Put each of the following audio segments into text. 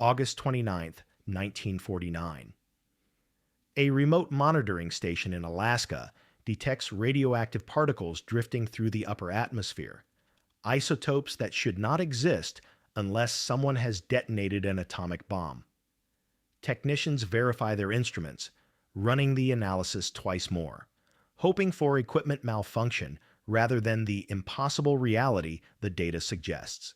August 29, 1949. A remote monitoring station in Alaska detects radioactive particles drifting through the upper atmosphere, isotopes that should not exist unless someone has detonated an atomic bomb. Technicians verify their instruments, running the analysis twice more, hoping for equipment malfunction rather than the impossible reality the data suggests.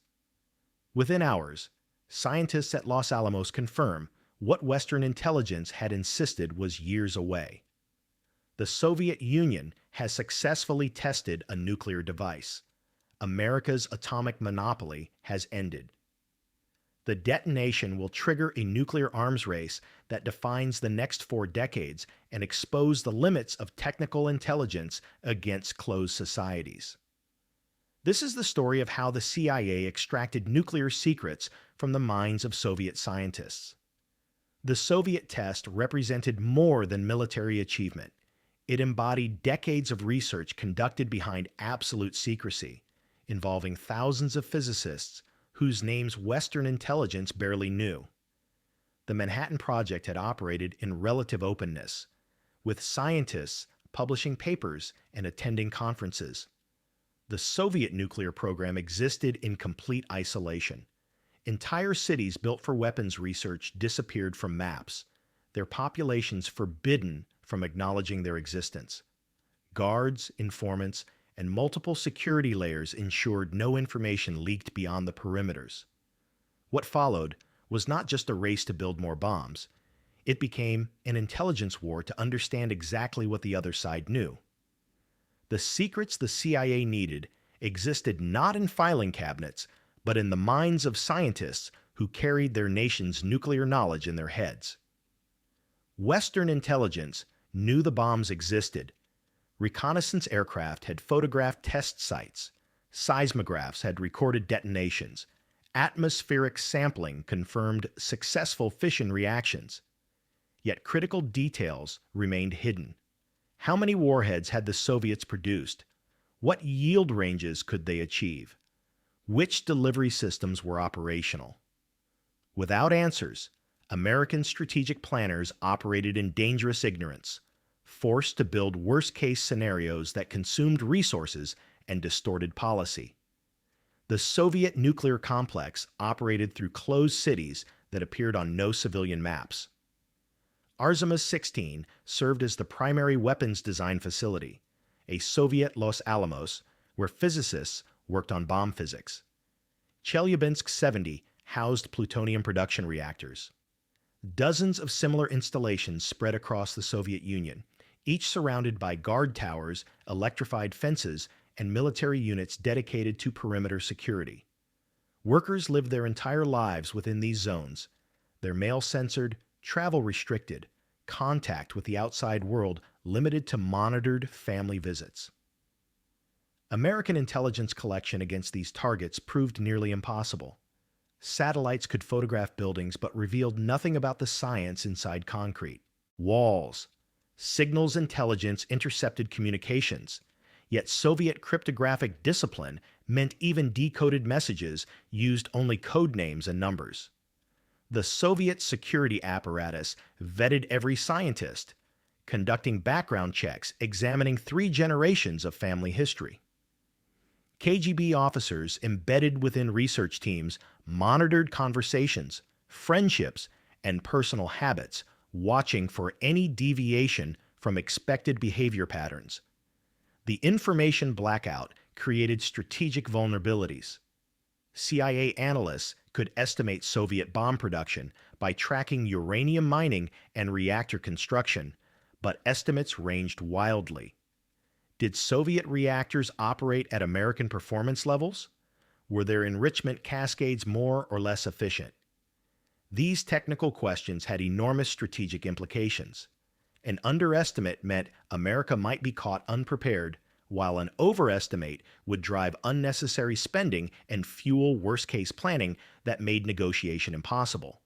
Within hours, scientists at Los Alamos confirm what Western intelligence had insisted was years away. The Soviet Union has successfully tested a nuclear device. America's atomic monopoly has ended. The detonation will trigger a nuclear arms race that defines the next 4 decades and expose the limits of technical intelligence against closed societies. This is the story of how the CIA extracted nuclear secrets from the minds of Soviet scientists. The Soviet test represented more than military achievement. It embodied decades of research conducted behind absolute secrecy, involving thousands of physicists whose names Western intelligence barely knew. The Manhattan Project had operated in relative openness, with scientists publishing papers and attending conferences. The Soviet nuclear program existed in complete isolation. Entire cities built for weapons research disappeared from maps, their populations forbidden from acknowledging their existence. Guards, informants, and multiple security layers ensured no information leaked beyond the perimeters. What followed was not just a race to build more bombs. It became an intelligence war to understand exactly what the other side knew. The secrets the CIA needed existed not in filing cabinets, but in the minds of scientists who carried their nation's nuclear knowledge in their heads. Western intelligence knew the bombs existed. Reconnaissance aircraft had photographed test sites. Seismographs had recorded detonations. Atmospheric sampling confirmed successful fission reactions. Yet critical details remained hidden. How many warheads had the Soviets produced? What yield ranges could they achieve? Which delivery systems were operational? Without answers, American strategic planners operated in dangerous ignorance, forced to build worst-case scenarios that consumed resources and distorted policy. The Soviet nuclear complex operated through closed cities that appeared on no civilian maps. Artemis 16 served as the primary weapons design facility, a Soviet Los Alamos where physicists worked on bomb physics. Chelyabinsk 70 housed plutonium production reactors. Dozens of similar installations spread across the Soviet Union, each surrounded by guard towers, electrified fences, and military units dedicated to perimeter security. Workers lived their entire lives within these zones, their mail censored, travel restricted, contact with the outside world limited to monitored family visits. American intelligence collection against these targets proved nearly impossible. Satellites could photograph buildings but revealed nothing about the science inside concrete. Walls. Signals intelligence intercepted communications, yet Soviet cryptographic discipline meant even decoded messages used only code names and numbers. The Soviet security apparatus vetted every scientist, conducting background checks examining 3 generations of family history. KGB officers embedded within research teams monitored conversations, friendships, and personal habits, watching for any deviation from expected behavior patterns. The information blackout created strategic vulnerabilities. CIA analysts could estimate Soviet bomb production by tracking uranium mining and reactor construction, but estimates ranged wildly. Did Soviet reactors operate at American performance levels? Were their enrichment cascades more or less efficient? These technical questions had enormous strategic implications. An underestimate meant America might be caught unprepared, while an overestimate would drive unnecessary spending and fuel worst-case planning that made negotiation impossible.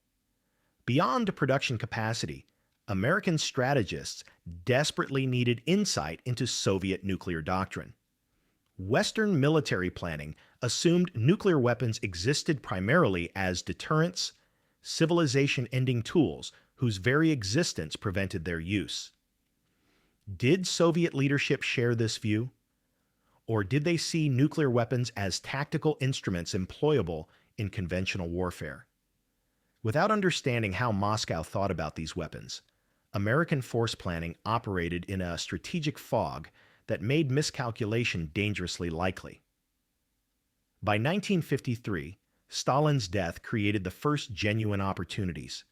Beyond production capacity, American strategists desperately needed insight into Soviet nuclear doctrine. Western military planning assumed nuclear weapons existed primarily as deterrents, civilization-ending tools whose very existence prevented their use. Did Soviet leadership share this view? Or did they see nuclear weapons as tactical instruments employable in conventional warfare? Without understanding how Moscow thought about these weapons, American force planning operated in a strategic fog that made miscalculation dangerously likely. By 1953, Stalin's death created the first genuine opportunities.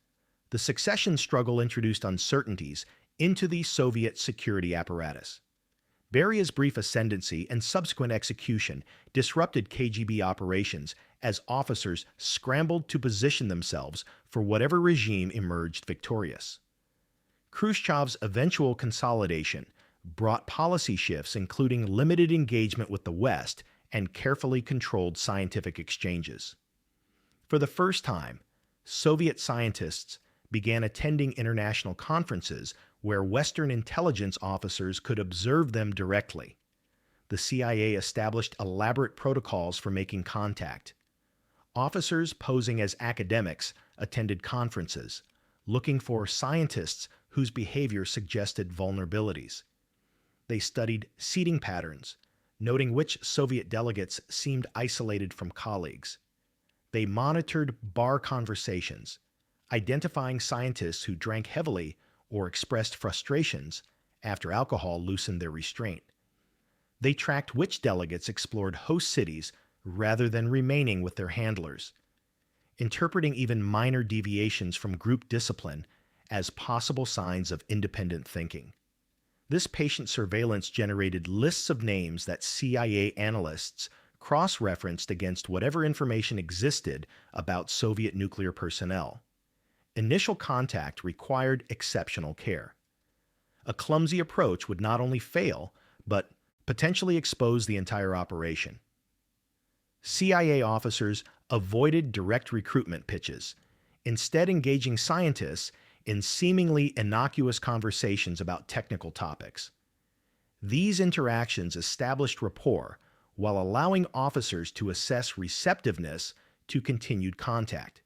The succession struggle introduced uncertainties into the Soviet security apparatus. Beria's brief ascendancy and subsequent execution disrupted KGB operations as officers scrambled to position themselves for whatever regime emerged victorious. Khrushchev's eventual consolidation brought policy shifts including limited engagement with the West and carefully controlled scientific exchanges. For the first time, Soviet scientists began attending international conferences where Western intelligence officers could observe them directly. The CIA established elaborate protocols for making contact. Officers posing as academics attended conferences, looking for scientists whose behavior suggested vulnerabilities. They studied seating patterns, noting which Soviet delegates seemed isolated from colleagues. They monitored bar conversations, identifying scientists who drank heavily or expressed frustrations after alcohol loosened their restraint. They tracked which delegates explored host cities rather than remaining with their handlers, interpreting even minor deviations from group discipline as possible signs of independent thinking. This patient surveillance generated lists of names that CIA analysts cross-referenced against whatever information existed about Soviet nuclear personnel. Initial contact required exceptional care. A clumsy approach would not only fail, but potentially expose the entire operation. CIA officers avoided direct recruitment pitches, instead engaging scientists in seemingly innocuous conversations about technical topics. These interactions established rapport while allowing officers to assess receptiveness to continued contact.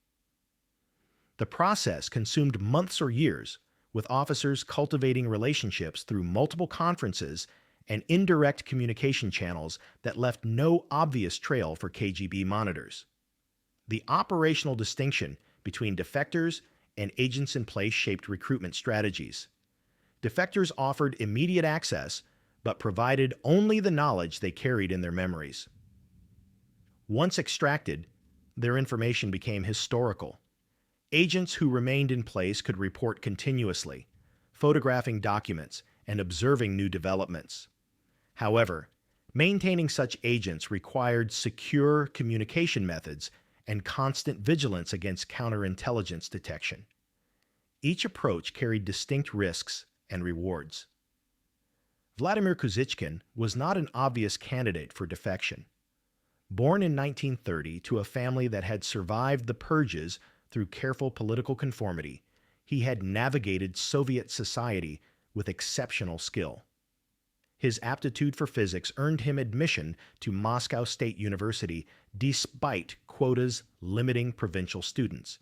The process consumed months or years, with officers cultivating relationships through multiple conferences and indirect communication channels that left no obvious trail for KGB monitors. The operational distinction between defectors and agents in place shaped recruitment strategies. Defectors offered immediate access, but provided only the knowledge they carried in their memories. Once extracted, their information became historical. Agents who remained in place could report continuously, photographing documents and observing new developments. However, maintaining such agents required secure communication methods and constant vigilance against counterintelligence detection. Each approach carried distinct risks and rewards. Vladimir Kuzychkin was not an obvious candidate for defection. Born in 1930 to a family that had survived the purges through careful political conformity, he had navigated Soviet society with exceptional skill. His aptitude for physics earned him admission to Moscow State University despite quotas limiting provincial students.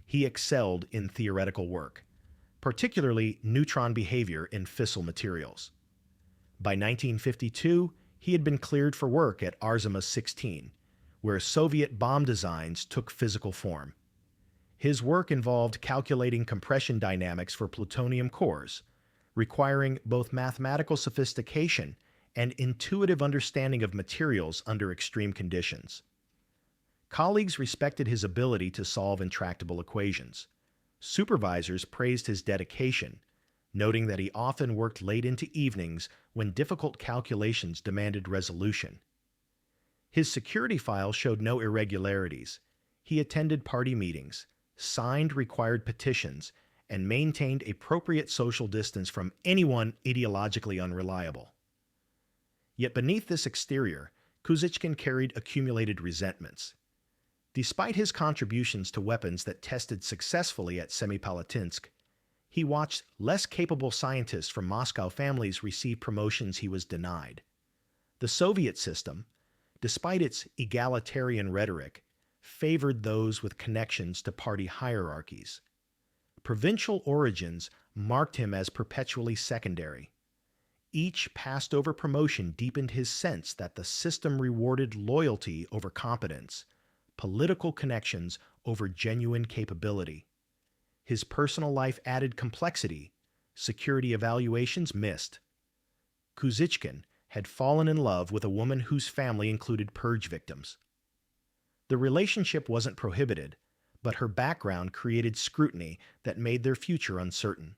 He excelled in theoretical work, particularly neutron behavior in fissile materials. By 1952, he had been cleared for work at Artemis 16, where Soviet bomb designs took physical form. His work involved calculating compression dynamics for plutonium cores, requiring both mathematical sophistication and intuitive understanding of materials under extreme conditions. Colleagues respected his ability to solve intractable equations. Supervisors praised his dedication, noting that he often worked late into evenings when difficult calculations demanded resolution. His security file showed no irregularities. He attended party meetings, signed required petitions, and maintained appropriate social distance from anyone ideologically unreliable. Yet beneath this exterior, Kuzychkin carried accumulated resentments. Despite his contributions to weapons that tested successfully at Semipalatinsk, he watched less capable scientists from Moscow families receive promotions he was denied. The Soviet system, despite its egalitarian rhetoric, favored those with connections to party hierarchies. Provincial origins marked him as perpetually secondary. Each passed-over promotion deepened his sense that the system rewarded loyalty over competence, political connections over genuine capability. His personal life added complexity, security evaluations missed. Kuzychkin had fallen in love with a woman whose family included purge victims. The relationship wasn't prohibited, but her background created scrutiny that made their future uncertain.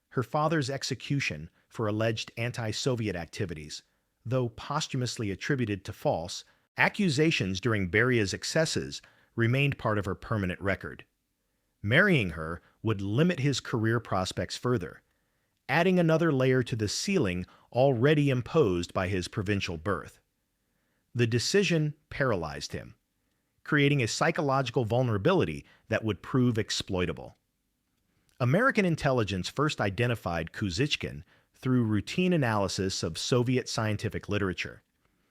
Her father's execution for alleged anti-Soviet activities, though posthumously attributed to false, accusations during Beria's excesses remained part of her permanent record. Marrying her would limit his career prospects further, adding another layer to the ceiling already imposed by his provincial birth. The decision paralyzed him, creating a psychological vulnerability that would prove exploitable. American intelligence first identified Kuzychkin through routine analysis of Soviet scientific literature.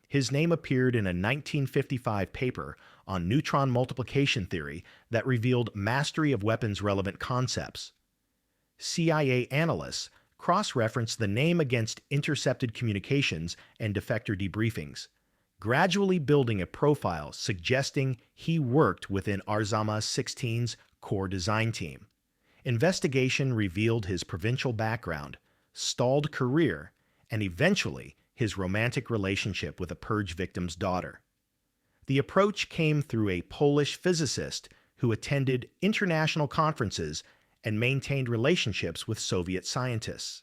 His name appeared in a 1955 paper on neutron multiplication theory that revealed mastery of weapons-relevant concepts. CIA analysts cross-referenced the name against intercepted communications and defector debriefings, gradually building a profile suggesting he worked within Arzama 16's core design team. Investigation revealed his provincial background, stalled career, and eventually his romantic relationship with a purge victim's daughter. The approach came through a Polish physicist who attended international conferences and maintained relationships with Soviet scientists.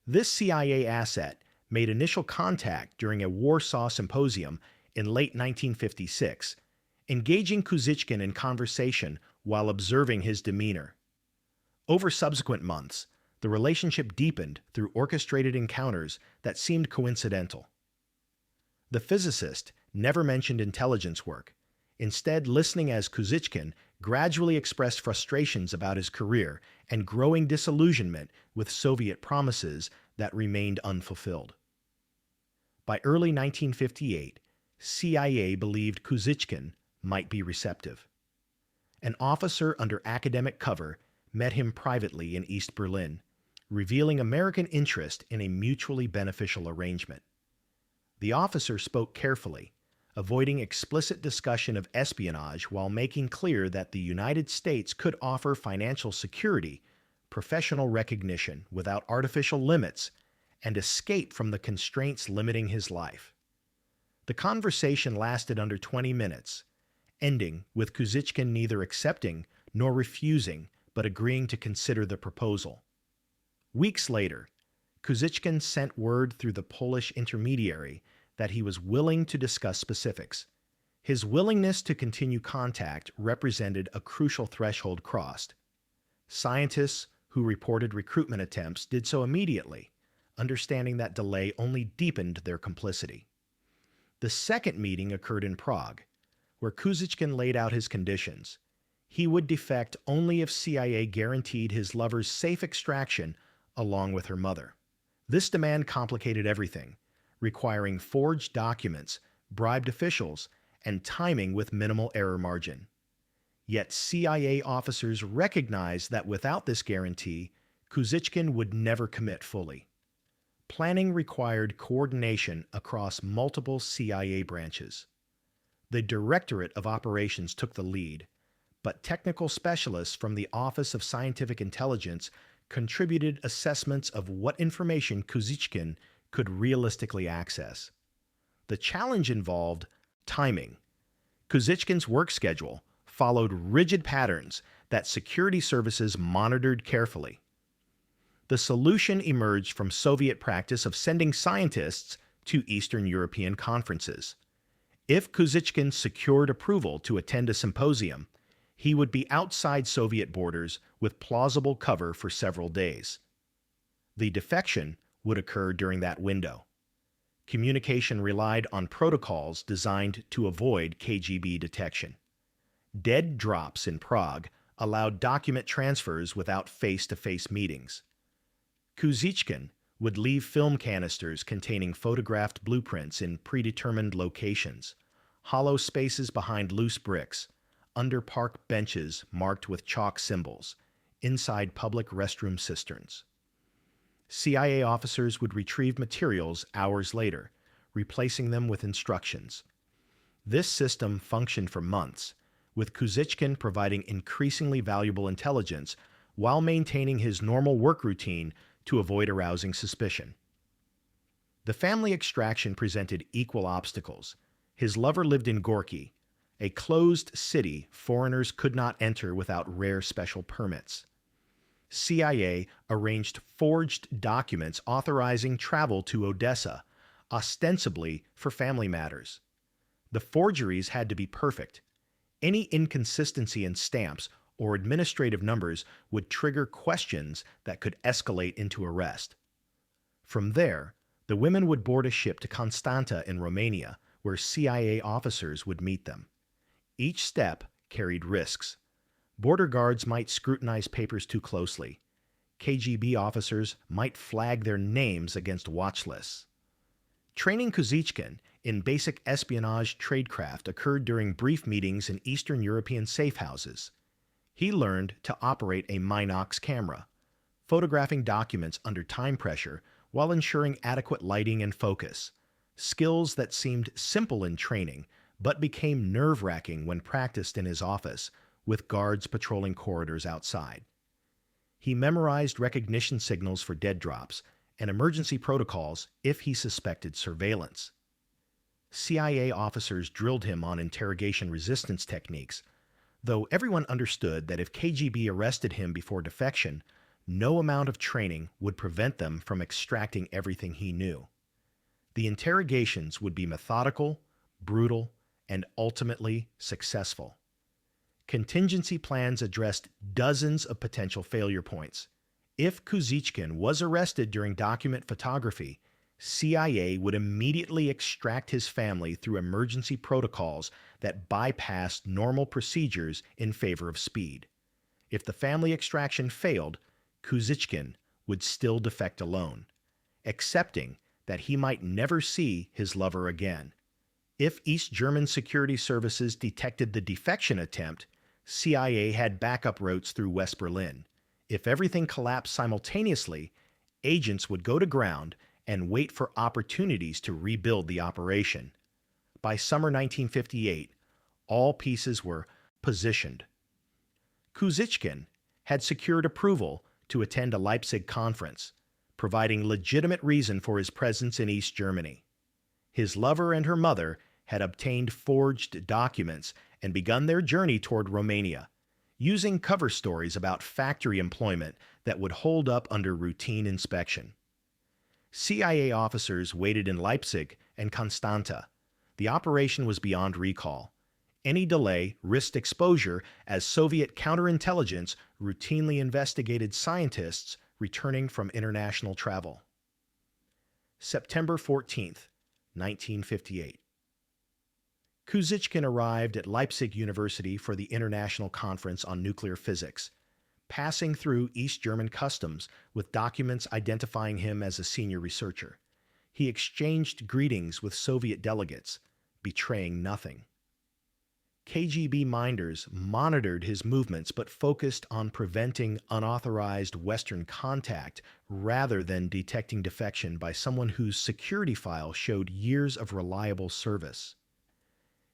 This CIA asset made initial contact during a Warsaw symposium in late 1956, engaging Kuzychkin in conversation while observing his demeanor. Over subsequent months, the relationship deepened through orchestrated encounters that seemed coincidental. The physicist never mentioned intelligence work, instead listening as Kuzychkin gradually expressed frustrations about his career and growing disillusionment with Soviet promises that remained unfulfilled. By early 1958, CIA believed Kuzychkin might be receptive. An officer under academic cover met him privately in East Berlin, revealing American interest in a mutually beneficial arrangement. The officer spoke carefully, avoiding explicit discussion of espionage while making clear that the United States could offer financial security, professional recognition without artificial limits, and escape from the constraints limiting his life. The conversation lasted under 20 minutes, ending with Kuzychkin neither accepting nor refusing but agreeing to consider the proposal. Weeks later, Kuzychkin sent word through the Polish intermediary that he was willing to discuss specifics. His willingness to continue contact represented a crucial threshold crossed. Scientists who reported recruitment attempts did so immediately, understanding that delay only deepened their complicity. The second meeting occurred in Prague, where Kuzychkin laid out his conditions. He would defect only if CIA guaranteed his lover's safe extraction along with her mother. This demand complicated everything, requiring forged documents, bribed officials, and timing with minimal error margin. Yet CIA officers recognized that without this guarantee, Kuzychkin would never commit fully. Planning required coordination across multiple CIA branches. The Directorate of Operations took the lead, but technical specialists from the Office of Scientific Intelligence contributed assessments of what information Kuzychkin could realistically access. The challenge involved timing. Kuzychkin's work schedule followed rigid patterns that security services monitored carefully. The solution emerged from Soviet practice of sending scientists to Eastern European conferences. If Kuzychkin secured approval to attend a symposium, he would be outside Soviet borders with plausible cover for several days. The defection would occur during that window. Communication relied on protocols designed to avoid KGB detection. Dead drops in Prague allowed document transfers without face-to-face meetings. Kuzychkin would leave film canisters containing photographed blueprints in predetermined locations, hollow spaces behind loose bricks, under park benches marked with chalk symbols, inside public restroom cisterns. CIA officers would retrieve materials hours later, replacing them with instructions. This system functioned for months, with Kuzychkin providing increasingly valuable intelligence while maintaining his normal work routine to avoid arousing suspicion. The family extraction presented equal obstacles. His lover lived in Gorky, a closed city foreigners could not enter without rare special permits. CIA arranged forged documents authorizing travel to Odessa, ostensibly for family matters. The forgeries had to be perfect. Any inconsistency in stamps or administrative numbers would trigger questions that could escalate into arrest. From there, the women would board a ship to Constanta in Romania, where CIA officers would meet them. Each step carried risks. Border guards might scrutinize papers too closely. KGB officers might flag their names against watch lists. Training Kuzychkin in basic espionage tradecraft occurred during brief meetings in Eastern European safe houses. He learned to operate a Minox camera, photographing documents under time pressure while ensuring adequate lighting and focus, skills that seemed simple in training but became nerve-wracking when practiced in his office, with guards patrolling corridors outside. He memorized recognition signals for dead drops and emergency protocols if he suspected surveillance. CIA officers drilled him on interrogation resistance techniques, though everyone understood that if KGB arrested him before defection, no amount of training would prevent them from extracting everything he knew. The interrogations would be methodical, brutal, and ultimately successful. Contingency plans addressed dozens of potential failure points. If Kuzychkin was arrested during document photography, CIA would immediately extract his family through emergency protocols that bypassed normal procedures in favor of speed. If the family extraction failed, Kuzychkin would still defect alone, accepting that he might never see his lover again. If East German security services detected the defection attempt, CIA had backup routes through West Berlin. If everything collapsed simultaneously, agents would go to ground and wait for opportunities to rebuild the operation. By summer 1958, all pieces were positioned. Kuzychkin had secured approval to attend a Leipzig conference, providing legitimate reason for his presence in East Germany. His lover and her mother had obtained forged documents and begun their journey toward Romania, using cover stories about factory employment that would hold up under routine inspection. CIA officers waited in Leipzig and Constanta. The operation was beyond recall. Any delay risked exposure as Soviet counterintelligence routinely investigated scientists returning from international travel. September 14th, 1958. Kuzychkin arrived at Leipzig University for the International Conference on Nuclear Physics, passing through East German customs with documents identifying him as a senior researcher. He exchanged greetings with Soviet delegates, betraying nothing. KGB minders monitored his movements but focused on preventing unauthorized Western contact rather than detecting defection by someone whose security file showed years of reliable service.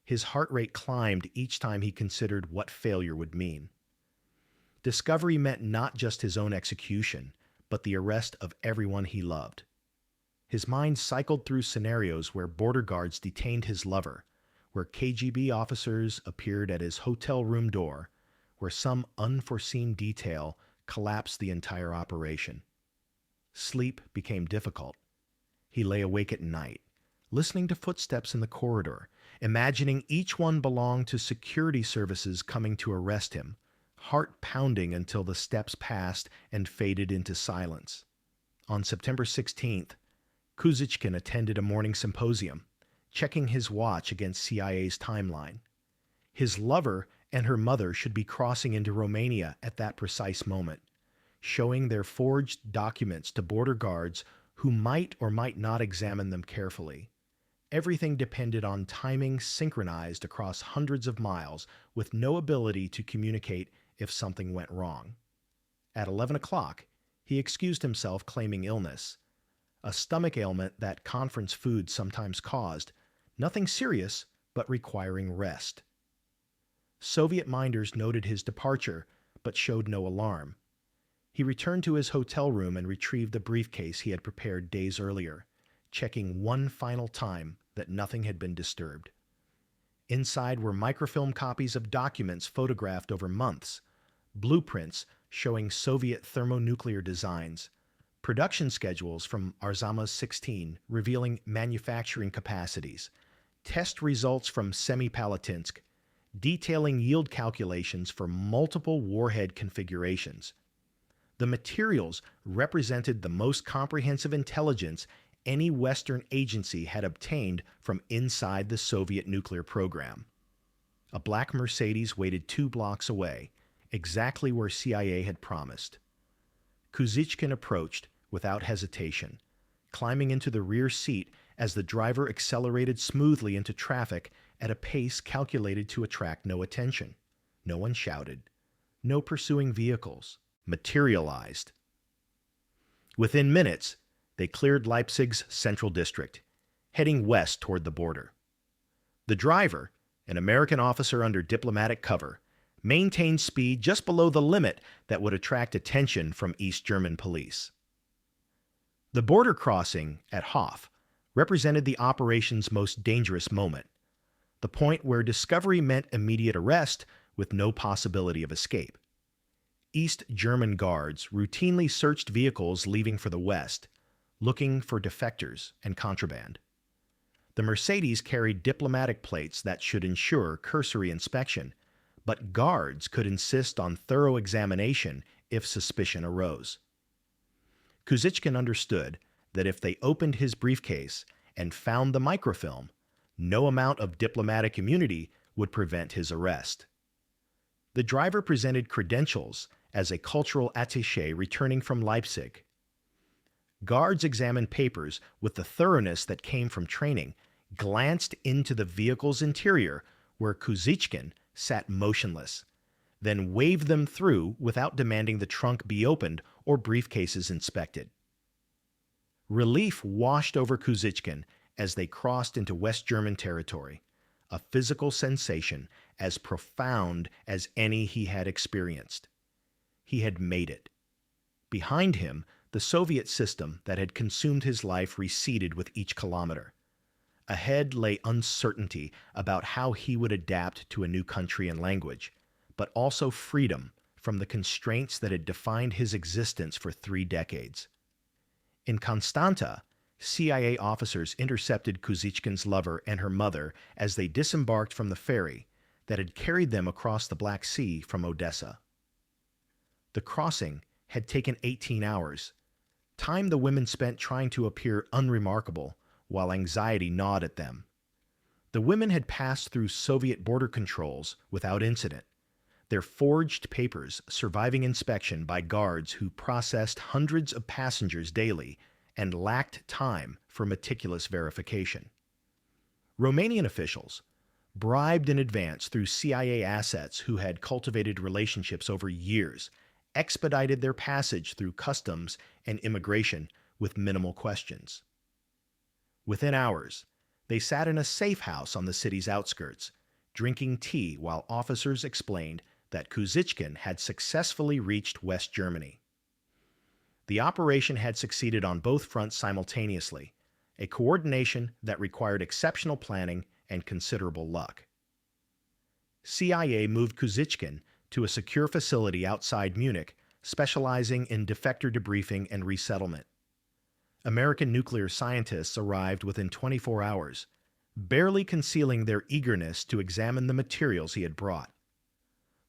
His heart rate climbed each time he considered what failure would mean. Discovery meant not just his own execution, but the arrest of everyone he loved. His mind cycled through scenarios where border guards detained his lover, where KGB officers appeared at his hotel room door, where some unforeseen detail collapsed the entire operation. Sleep became difficult. He lay awake at night, listening to footsteps in the corridor, imagining each one belonged to security services coming to arrest him, heart pounding until the steps passed and faded into silence. On September 16th, Kuzychkin attended a morning symposium, checking his watch against CIA's timeline. His lover and her mother should be crossing into Romania at that precise moment, showing their forged documents to border guards who might or might not examine them carefully. Everything depended on timing synchronized across hundreds of miles with no ability to communicate if something went wrong. At 11 o'clock, he excused himself claiming illness, a stomach ailment that conference food sometimes caused, nothing serious but requiring rest. Soviet minders noted his departure but showed no alarm. He returned to his hotel room and retrieved the briefcase he had prepared days earlier, checking one final time that nothing had been disturbed. Inside were microfilm copies of documents photographed over months, blueprints showing Soviet thermonuclear designs, production schedules from Arzamas 16 revealing manufacturing capacities, test results from Semipalatinsk, detailing yield calculations for multiple warhead configurations. The materials represented the most comprehensive intelligence any Western agency had obtained from inside the Soviet nuclear program. A black Mercedes waited 2 blocks away, exactly where CIA had promised. Kuzychkin approached without hesitation, climbing into the rear seat as the driver accelerated smoothly into traffic at a pace calculated to attract no attention. No one shouted. No pursuing vehicles materialized. Within minutes, they cleared Leipzig's central district, heading west toward the border. The driver, an American officer under diplomatic cover, maintained speed just below the limit that would attract attention from East German police. The border crossing at Hof represented the operation's most dangerous moment, the point where discovery meant immediate arrest with no possibility of escape. East German guards routinely searched vehicles leaving for the west, looking for defectors and contraband. The Mercedes carried diplomatic plates that should ensure cursory inspection, but guards could insist on thorough examination if suspicion arose. Kuzychkin understood that if they opened his briefcase and found the microfilm, no amount of diplomatic immunity would prevent his arrest. The driver presented credentials as a cultural attaché returning from Leipzig. Guards examined papers with the thoroughness that came from training, glanced into the vehicle's interior where Kuzychkin sat motionless, then waved them through without demanding the trunk be opened or briefcases inspected. Relief washed over Kuzychkin as they crossed into West German territory, a physical sensation as profound as any he had experienced. He had made it. Behind him, the Soviet system that had consumed his life receded with each kilometer. Ahead lay uncertainty about how he would adapt to a new country and language, but also freedom from the constraints that had defined his existence for 3 decades. In Constanta, CIA officers intercepted Kuzychkin's lover and her mother as they disembarked from the ferry that had carried them across the Black Sea from Odessa. The crossing had taken 18 hours, time the women spent trying to appear unremarkable while anxiety gnawed at them. The women had passed through Soviet border controls without incident, their forged papers surviving inspection by guards who processed hundreds of passengers daily and lacked time for meticulous verification. Romanian officials, bribed in advance through CIA assets who had cultivated relationships over years, expedited their passage through customs and immigration with minimal questions. Within hours, they sat in a safe house on the city's outskirts, drinking tea while officers explained that Kuzychkin had successfully reached West Germany. The operation had succeeded on both fronts simultaneously, a coordination that required exceptional planning and considerable luck. CIA moved Kuzychkin to a secure facility outside Munich, specializing in defector debriefing and resettlement. American nuclear scientists arrived within 24 hours, barely concealing their eagerness to examine the materials he had brought.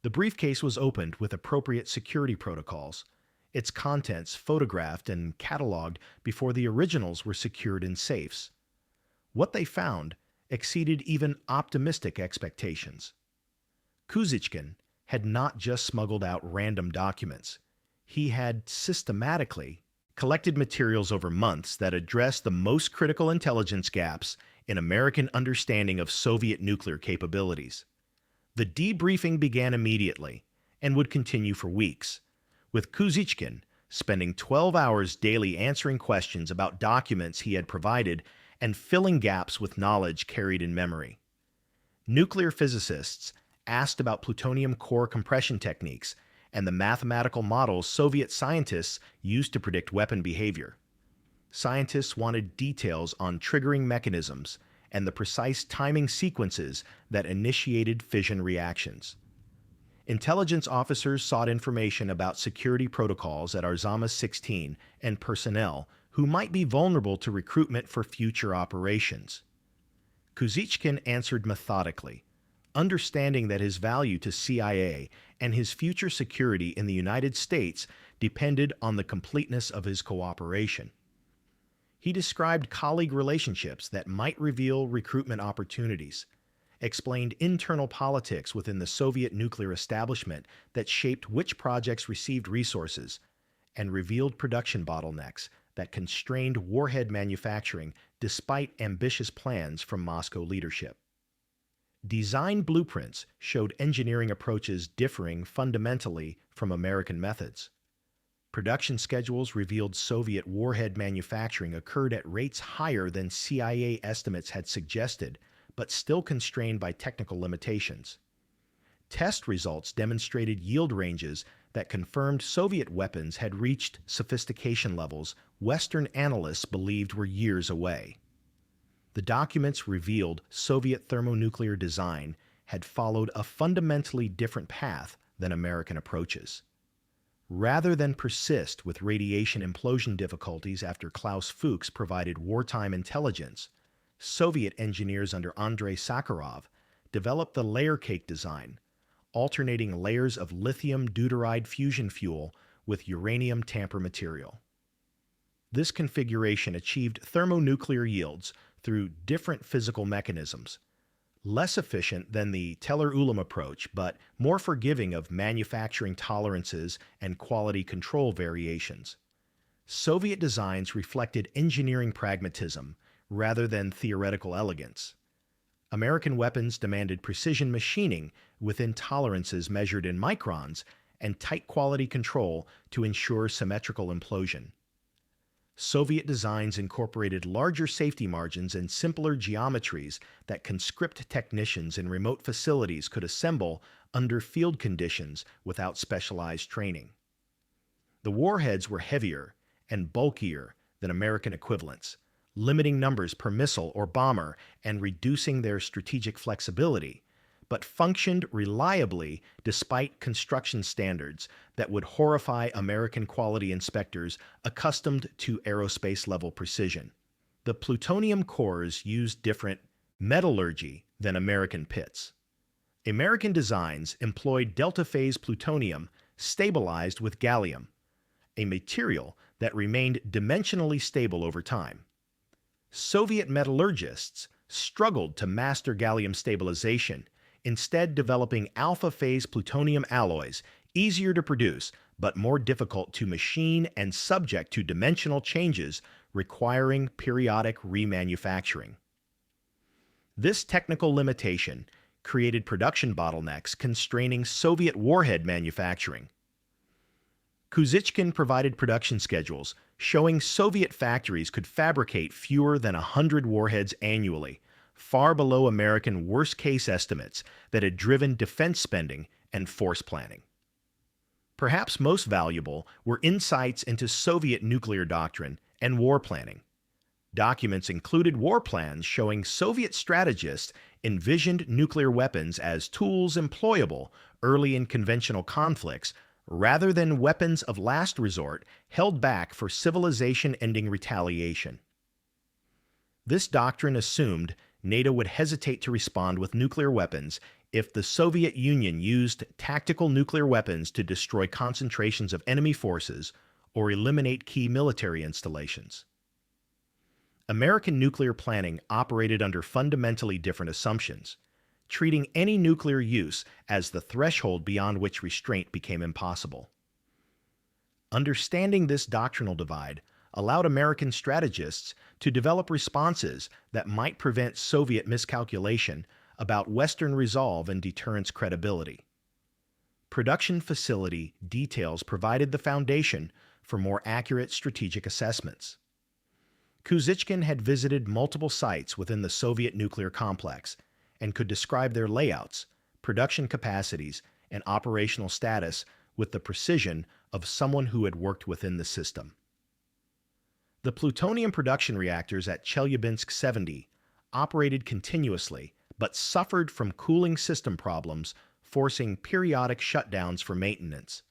The briefcase was opened with appropriate security protocols, its contents photographed and cataloged before the originals were secured in safes. What they found exceeded even optimistic expectations. Kuzychkin had not just smuggled out random documents. He had systematically collected materials over months that addressed the most critical intelligence gaps in American understanding of Soviet nuclear capabilities. The debriefing began immediately and would continue for weeks, with Kuzychkin spending 12 hours daily answering questions about documents he had provided and filling gaps with knowledge carried in memory. Nuclear physicists asked about plutonium core compression techniques and the mathematical models Soviet scientists used to predict weapon behavior. Scientists wanted details on triggering mechanisms and the precise timing sequences that initiated fission reactions. Intelligence officers sought information about security protocols at Arzamas 16 and personnel who might be vulnerable to recruitment for future operations. Kuzychkin answered methodically, understanding that his value to CIA and his future security in the United States depended on the completeness of his cooperation. He described colleague relationships that might reveal recruitment opportunities, explained internal politics within the Soviet nuclear establishment that shaped which projects received resources, and revealed production bottlenecks that constrained warhead manufacturing despite ambitious plans from Moscow leadership. Design blueprints showed engineering approaches differing fundamentally from American methods. Production schedules revealed Soviet warhead manufacturing occurred at rates higher than CIA estimates had suggested, but still constrained by technical limitations. Test results demonstrated yield ranges that confirmed Soviet weapons had reached sophistication levels Western analysts believed were years away. The documents revealed Soviet thermonuclear design had followed a fundamentally different path than American approaches. Rather than persist with radiation implosion difficulties after Klaus Fuchs provided wartime intelligence, Soviet engineers under Andrei Sakharov developed the layer cake design, alternating layers of lithium deuteride fusion fuel with uranium tamper material. This configuration achieved thermonuclear yields through different physical mechanisms, less efficient than the Teller-Ulam approach, but more forgiving of manufacturing tolerances and quality control variations. Soviet designs reflected engineering pragmatism rather than theoretical elegance. American weapons demanded precision machining within tolerances measured in microns and tight quality control to ensure symmetrical implosion. Soviet designs incorporated larger safety margins and simpler geometries that conscript technicians in remote facilities could assemble under field conditions without specialized training. The warheads were heavier and bulkier than American equivalents, limiting numbers per missile or bomber and reducing their strategic flexibility, but functioned reliably despite construction standards that would horrify American quality inspectors accustomed to aerospace-level precision. The plutonium cores used different metallurgy than American pits. American designs employed delta-phase plutonium stabilized with gallium, a material that remained dimensionally stable over time. Soviet metallurgists struggled to master gallium stabilization, instead developing alpha-phase plutonium alloys, easier to produce but more difficult to machine and subject to dimensional changes requiring periodic remanufacturing. This technical limitation created production bottlenecks constraining Soviet warhead manufacturing. Kuzychkin provided production schedules showing Soviet factories could fabricate fewer than 100 warheads annually, far below American worst-case estimates that had driven defense spending and force planning. Perhaps most valuable were insights into Soviet nuclear doctrine and war planning. Documents included war plans showing Soviet strategists envisioned nuclear weapons as tools employable early in conventional conflicts rather than weapons of last resort held back for civilization-ending retaliation. This doctrine assumed NATO would hesitate to respond with nuclear weapons if the Soviet Union used tactical nuclear weapons to destroy concentrations of enemy forces or eliminate key military installations. American nuclear planning operated under fundamentally different assumptions, treating any nuclear use as the threshold beyond which restraint became impossible. Understanding this doctrinal divide allowed American strategists to develop responses that might prevent Soviet miscalculation about Western resolve and deterrence credibility. Production facility details provided the foundation for more accurate strategic assessments. Kuzychkin had visited multiple sites within the Soviet nuclear complex and could describe their layouts, production capacities, and operational status with the precision of someone who had worked within the system. The plutonium production reactors at Chelyabinsk 70 operated continuously but suffered from cooling system problems, forcing periodic shutdowns for maintenance.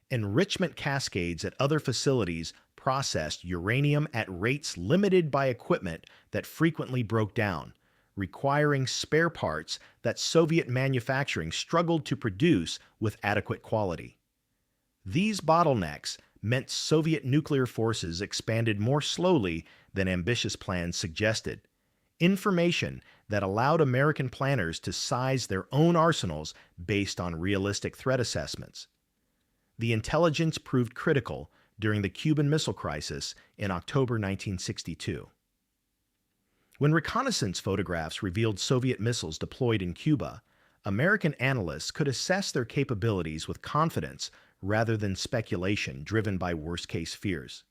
Enrichment cascades at other facilities processed uranium at rates limited by equipment that frequently broke down, requiring spare parts that Soviet manufacturing struggled to produce with adequate quality. These bottlenecks meant Soviet nuclear forces expanded more slowly than ambitious plans suggested, information that allowed American planners to size their own arsenals based on realistic threat assessments. The intelligence proved critical during the Cuban Missile Crisis in October 1962. When reconnaissance photographs revealed Soviet missiles deployed in Cuba, American analysts could assess their capabilities with confidence rather than speculation driven by worst-case fears.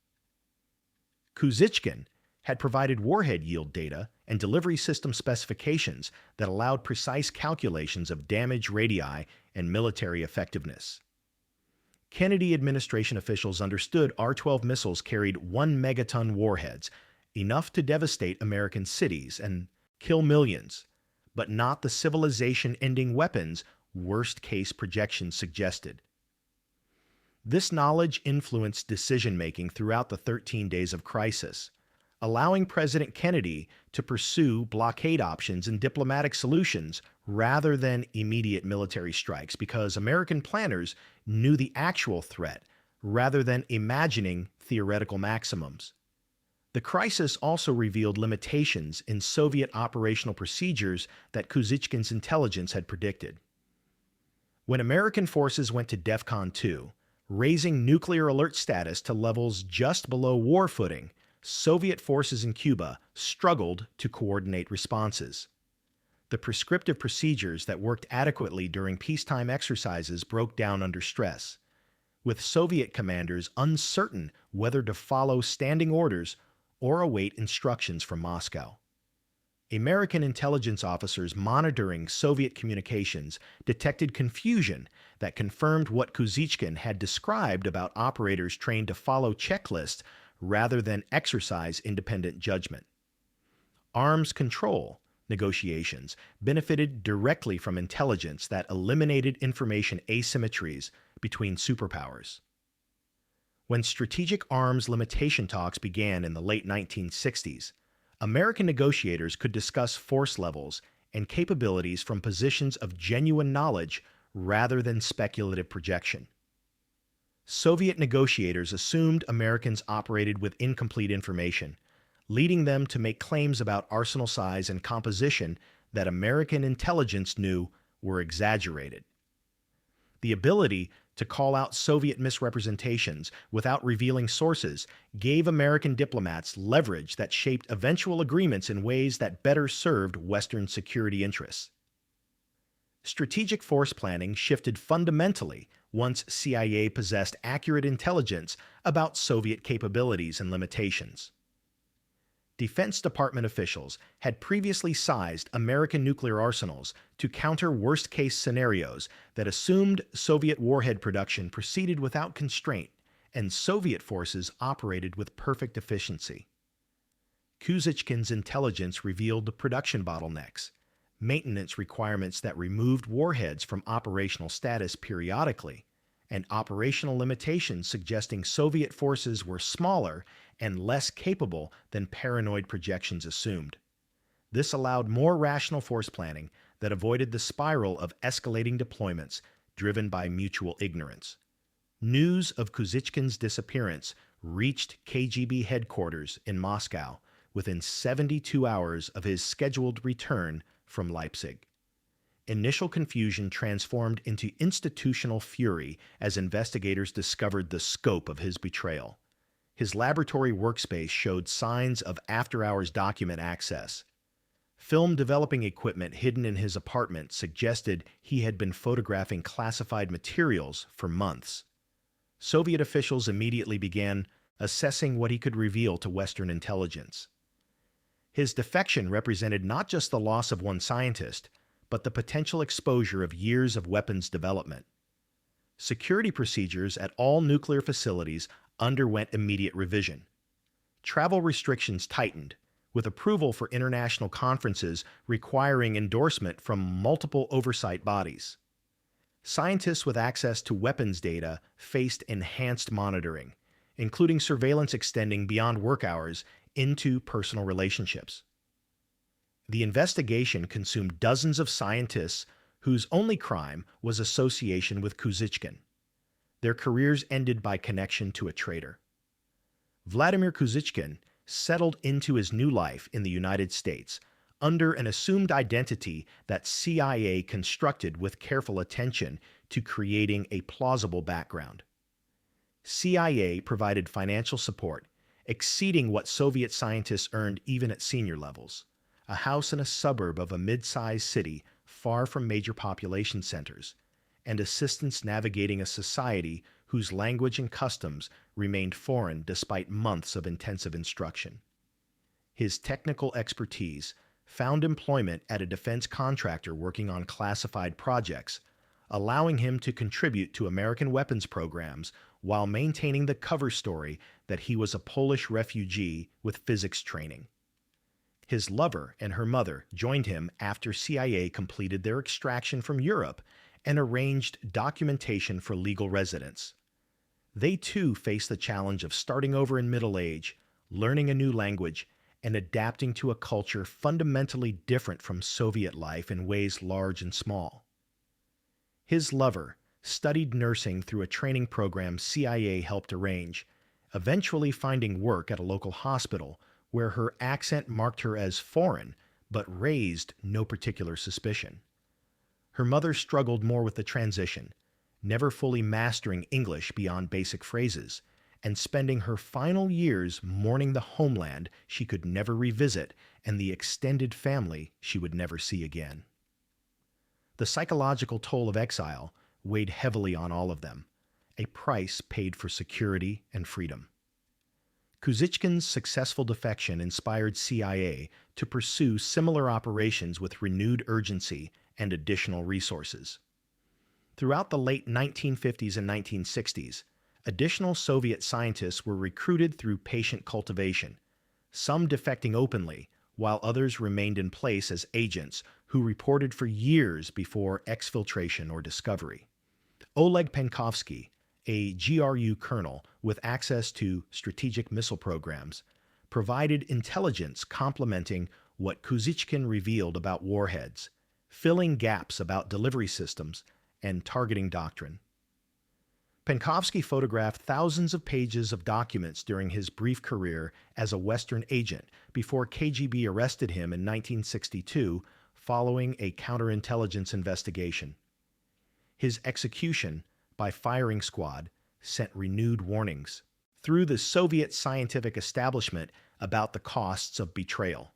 Kuzychkin had provided warhead yield data and delivery system specifications that allowed precise calculations of damage radii and military effectiveness. Kennedy administration officials understood R-12 missiles carried 1 megaton warheads, enough to devastate American cities and kill millions, but not the civilization-ending weapons worst-case projections suggested. This knowledge influenced decision-making throughout the 13 days of crisis, allowing President Kennedy to pursue blockade options and diplomatic solutions rather than immediate military strikes because American planners knew the actual threat rather than imagining theoretical maximums. The crisis also revealed limitations in Soviet operational procedures that Kuzychkin's intelligence had predicted. When American forces went to DEFCON 2, raising nuclear alert status to levels just below war footing, Soviet forces in Cuba struggled to coordinate responses. The prescriptive procedures that worked adequately during peacetime exercises broke down under stress, with Soviet commanders uncertain whether to follow standing orders or await instructions from Moscow. American intelligence officers monitoring Soviet communications detected confusion that confirmed what Kuzychkin had described about operators trained to follow checklists rather than exercise independent judgment. Arms control negotiations benefited directly from intelligence that eliminated information asymmetries between superpowers. When strategic arms limitation talks began in the late 1960s, American negotiators could discuss force levels and capabilities from positions of genuine knowledge rather than speculative projection. Soviet negotiators assumed Americans operated with incomplete information, leading them to make claims about arsenal size and composition that American intelligence knew were exaggerated. The ability to call out Soviet misrepresentations without revealing sources gave American diplomats leverage that shaped eventual agreements in ways that better served Western security interests. Strategic force planning shifted fundamentally once CIA possessed accurate intelligence about Soviet capabilities and limitations. Defense Department officials had previously sized American nuclear arsenals to counter worst-case scenarios that assumed Soviet warhead production proceeded without constraint and Soviet forces operated with perfect efficiency. Kuzychkin's intelligence revealed production bottlenecks, maintenance requirements that removed warheads from operational status periodically, and operational limitations suggesting Soviet forces were smaller and less capable than paranoid projections assumed. This allowed more rational force planning that avoided the spiral of escalating deployments driven by mutual ignorance. News of Kuzychkin's disappearance reached KGB headquarters in Moscow within 72 hours of his scheduled return from Leipzig. Initial confusion transformed into institutional fury as investigators discovered the scope of his betrayal. His laboratory workspace showed signs of after-hours document access. Film developing equipment hidden in his apartment suggested he had been photographing classified materials for months. Soviet officials immediately began assessing what he could reveal to Western intelligence. His defection represented not just the loss of one scientist, but the potential exposure of years of weapons development. Security procedures at all nuclear facilities underwent immediate revision. Travel restrictions tightened, with approval for international conferences requiring endorsement from multiple oversight bodies. Scientists with access to weapons data faced enhanced monitoring, including surveillance extending beyond work hours into personal relationships. The investigation consumed dozens of scientists whose only crime was association with Kuzychkin. Their careers ended by connection to a traitor. Vladimir Kuzychkin settled into his new life in the United States under an assumed identity that CIA constructed with careful attention to creating a plausible background. CIA provided financial support, exceeding what Soviet scientists earned even at senior levels. A house in a suburb of a mid-sized city far from major population centers, and assistance navigating a society whose language and customs remained foreign despite months of intensive instruction. His technical expertise found employment at a defense contractor working on classified projects, allowing him to contribute to American weapons programs while maintaining the cover story that he was a Polish refugee with physics training. His lover and her mother joined him after CIA completed their extraction from Europe and arranged documentation for legal residence. They too faced the challenge of starting over in middle age, learning a new language, and adapting to a culture fundamentally different from Soviet life in ways large and small. His lover studied nursing through a training program CIA helped arrange, eventually finding work at a local hospital where her accent marked her as foreign, but raised no particular suspicion. Her mother struggled more with the transition, never fully mastering English beyond basic phrases, and spending her final years mourning the homeland she could never revisit and the extended family she would never see again. The psychological toll of exile weighed heavily on all of them, a price paid for security and freedom. Kuzychkin's successful defection inspired CIA to pursue similar operations with renewed urgency and additional resources. Throughout the late 1950s and 1960s, additional Soviet scientists were recruited through patient cultivation, some defecting openly, while others remained in place as agents who reported for years before exfiltration or discovery. Oleg Penkovsky, a GRU colonel with access to strategic missile programs, provided intelligence complementing what Kuzychkin revealed about warheads, filling gaps about delivery systems and targeting doctrine. Penkovsky photographed thousands of pages of documents during his brief career as a Western agent before KGB arrested him in 1962 following a counterintelligence investigation. His execution by firing squad sent renewed warnings through the Soviet scientific establishment about the costs of betrayal.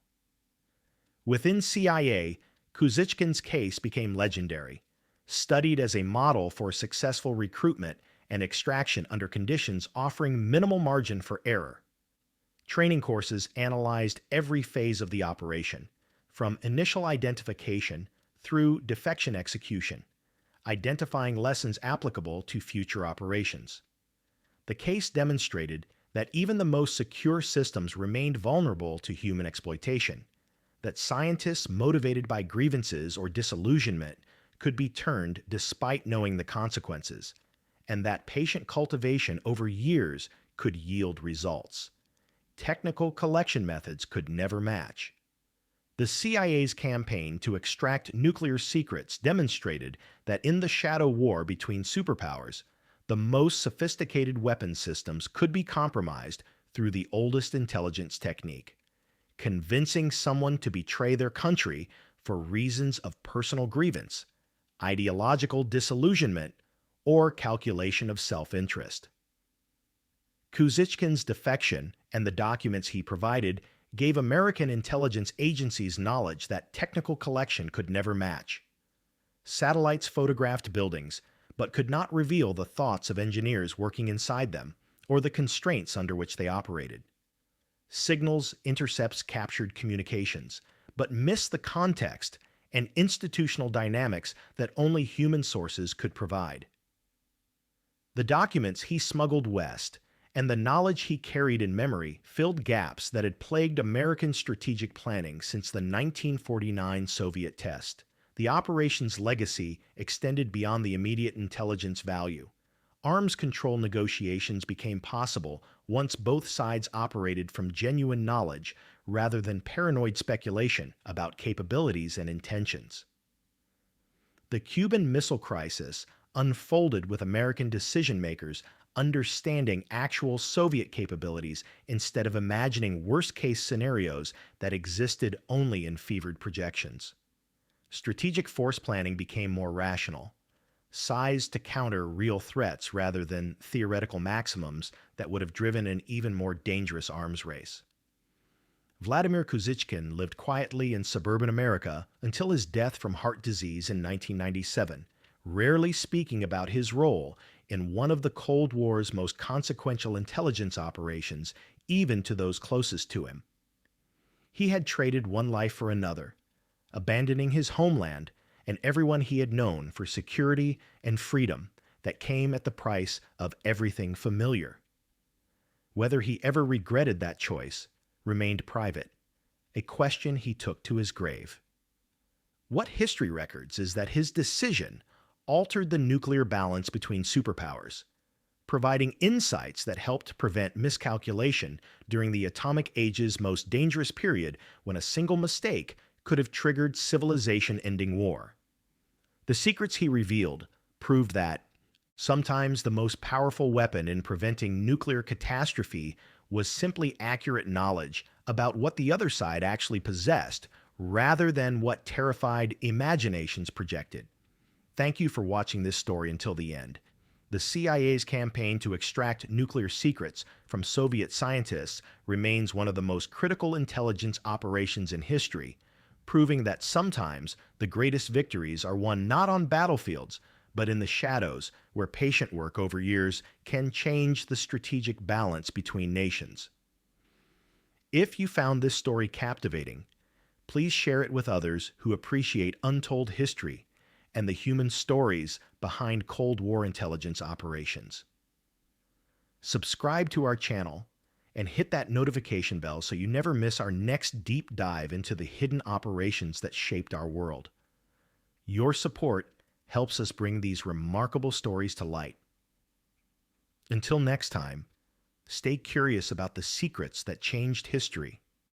Within CIA, Kuzychkin's case became legendary, studied as a model for successful recruitment and extraction under conditions offering minimal margin for error. Training courses analyzed every phase of the operation, from initial identification through defection execution, identifying lessons applicable to future operations. The case demonstrated that even the most secure systems remained vulnerable to human exploitation, that scientists motivated by grievances or disillusionment could be turned despite knowing the consequences, and that patient cultivation over years could yield results. Technical collection methods could never match. The CIA's campaign to extract nuclear secrets demonstrated that in the shadow war between superpowers, the most sophisticated weapons systems could be compromised through the oldest intelligence technique: convincing someone to betray their country for reasons of personal grievance, ideological disillusionment, or calculation of self-interest. Kuzychkin's defection and the documents he provided gave American intelligence agencies knowledge that technical collection could never match. Satellites photographed buildings, but could not reveal the thoughts of engineers working inside them or the constraints under which they operated. Signals intercepts captured communications, but missed the context and institutional dynamics that only human sources could provide. The documents he smuggled west and the knowledge he carried in memory filled gaps that had plagued American strategic planning since the 1949 Soviet test. The operation's legacy extended beyond the immediate intelligence value. Arms control negotiations became possible once both sides operated from genuine knowledge rather than paranoid speculation about capabilities and intentions. The Cuban Missile Crisis unfolded with American decision-makers understanding actual Soviet capabilities instead of imagining worst-case scenarios that existed only in fevered projections. Strategic force planning became more rational, sized to counter real threats rather than theoretical maximums that would have driven an even more dangerous arms race. Vladimir Kuzychkin lived quietly in suburban America until his death from heart disease in 1997, rarely speaking about his role in one of the Cold War's most consequential intelligence operations, even to those closest to him. He had traded one life for another, abandoning his homeland and everyone he had known for security and freedom that came at the price of everything familiar. Whether he ever regretted that choice remained private, a question he took to his grave. What history records is that his decision altered the nuclear balance between superpowers, providing insights that helped prevent miscalculation during the atomic age's most dangerous period when a single mistake could have triggered civilization-ending war. The secrets he revealed proved that sometimes the most powerful weapon in preventing nuclear catastrophe was simply accurate knowledge about what the other side actually possessed rather than what terrified imaginations projected. Thank you for watching this story until the end. The CIA's campaign to extract nuclear secrets from Soviet scientists remains one of the most critical intelligence operations in history, proving that sometimes the greatest victories are won not on battlefields, but in the shadows where patient work over years can change the strategic balance between nations. If you found this story captivating, please share it with others who appreciate untold history and the human stories behind Cold War intelligence operations. Subscribe to our channel and hit that notification bell so you never miss our next deep dive into the hidden operations that shaped our world. Your support helps us bring these remarkable stories to light. Until next time, stay curious about the secrets that changed history